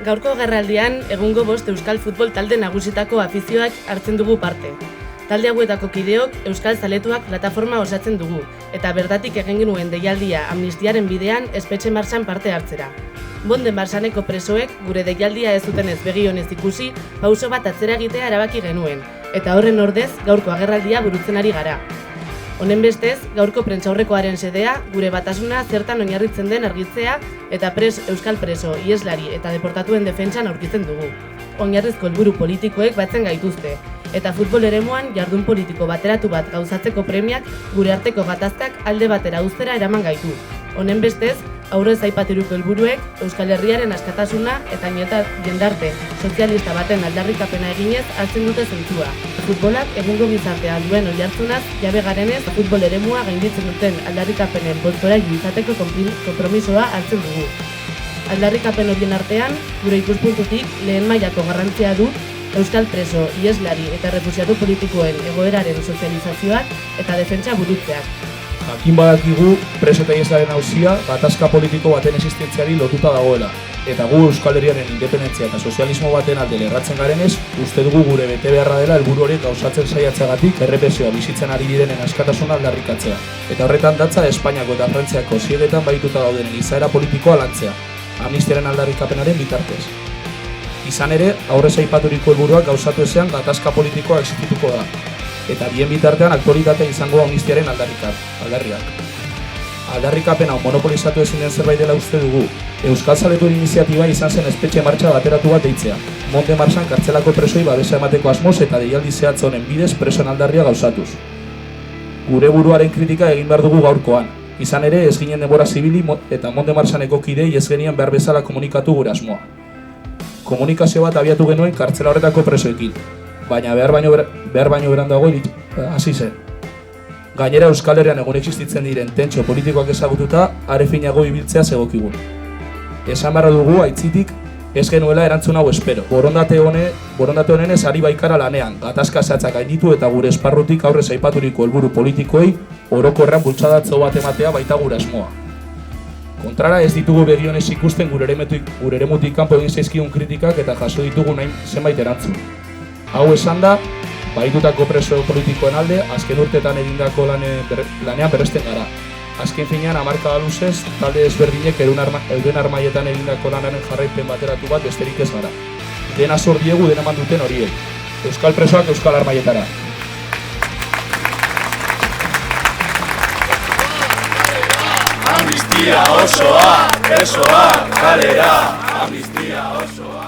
Gaurko agerraldian egungo 5 euskal futbol talde nagusitako afizioak hartzen dugu parte. Talde hauetako kideok euskal zaletuak plataforma osatzen dugu, eta bertatik egin genuen deialdia amnistiaren bidean espetxe martxan parte hartzera. Bonde marsaneko presoek gure deialdia ez zutenez begi onez ikusi, pauso bat atzera egitea erabaki genuen, eta horren ordez gaurko agerraldia burutzen ari gara. Honen bestez, gaurko prentsaurrekoaren xedea, gure batasuna zertan oinarritzen den argitzea eta euskal preso, ieslari eta deportatuen defentsan aurkitzen dugu. Oinarrizko helburu politikoek batzen gaituzte, eta futbol eremuan jardun politiko bateratu bat gauzatzeko premiak gure arteko gatazkak alde batera uztera eraman gaitu. Honen bestez, aurrez aipaturiko helburuek Euskal Herriaren askatasuna eta jendarte sozialista baten aldarrikapena eginez hartzen dute zentzua. Futbolak egungo gizartean duen oihartzunaz jabe garenez futbol eremua gainditzen duten aldarrikapenen boltzora izateko konpromisoa hartzen dugu. Aldarrikapen horien artean, gure ikuspuntutik lehen mailako garrantzia du euskal preso, ieslari eta errefuxiatu politikoen egoeraren sozializazioak eta defentsa burutzeak. Jakin badakigu preso eta ieslaren auzia gatazka politiko baten existentziari lotuta dagoela, eta gu Euskal Herriaren independentzia eta sozialismo baten alde lerratzen garenez, uste dugu gure betebeharra dela helburu horiek gauzatzen saiatzeagatik errepresioa bizitzen ari direnen askatasuna aldarrikatzea, eta horretan datza Espainiako eta Frantziako ziegetan bahituta daudenen izaera politikoa lantzea, amnistiaren aldarrikapenaren bitartez. Izan ere, aurrez aipaturiko helburuak gauzatu ezean gatazka politikoa existituko da, eta bien bitartean aktualitatea izango da amnistiaren aldarriak. Aldarrikapen hau monopolizatu ezin den zerbait dela uste dugu. Euskal Zaletuen iniziatiba izan zen espetxe martxa bateratu bat deitzea. Monde martxan kartzelako presoi babesa emateko asmoz eta deialdi zehatz honen bidez presoen aldarria gauzatuz. Gure buruaren kritika egin behar dugu gaurkoan. Izan ere, ez ginen denbora zibili eta Monde martxaneko kidei ez genien behar bezala komunikatu gure asmoa. Komunikazio bat abiatu genuen kartzela horretako presoekin, baina behar baino berandago hasi zen. Gainera Euskal Herrian egun existitzen diren tentsio politikoak ezagututa, are finago ibiltzea zegokigun. Esan beharra dugu aitzitik ez genuela erantzun hau espero. Borondate honenez ari baikara lanean, gatazka zehatzak gainditu eta gure esparrutik aurrez aipaturiko helburu politikoei orokorrean bultzadatzo bat ematea baita gure asmoa. Kontrara ez ditugu begionez ikusten gure eremutik kanpo egin zaizkigun kritikak eta jaso ditugu nahi zenbait erantzun. Hau esan da, bahitutako preso politikoen alde, azken urteetan egindako lanean berresten gara. Azken finean, hamarkada luzez, talde ezberdinek euren armaietan egindako lanaren jarraipen bateratu bat besterik ez gara. Dena zor diegu dena eman duten horiek. Euskal presoak euskal armaietara. Amnistia osoa, presoak kalera, amnistia osoa.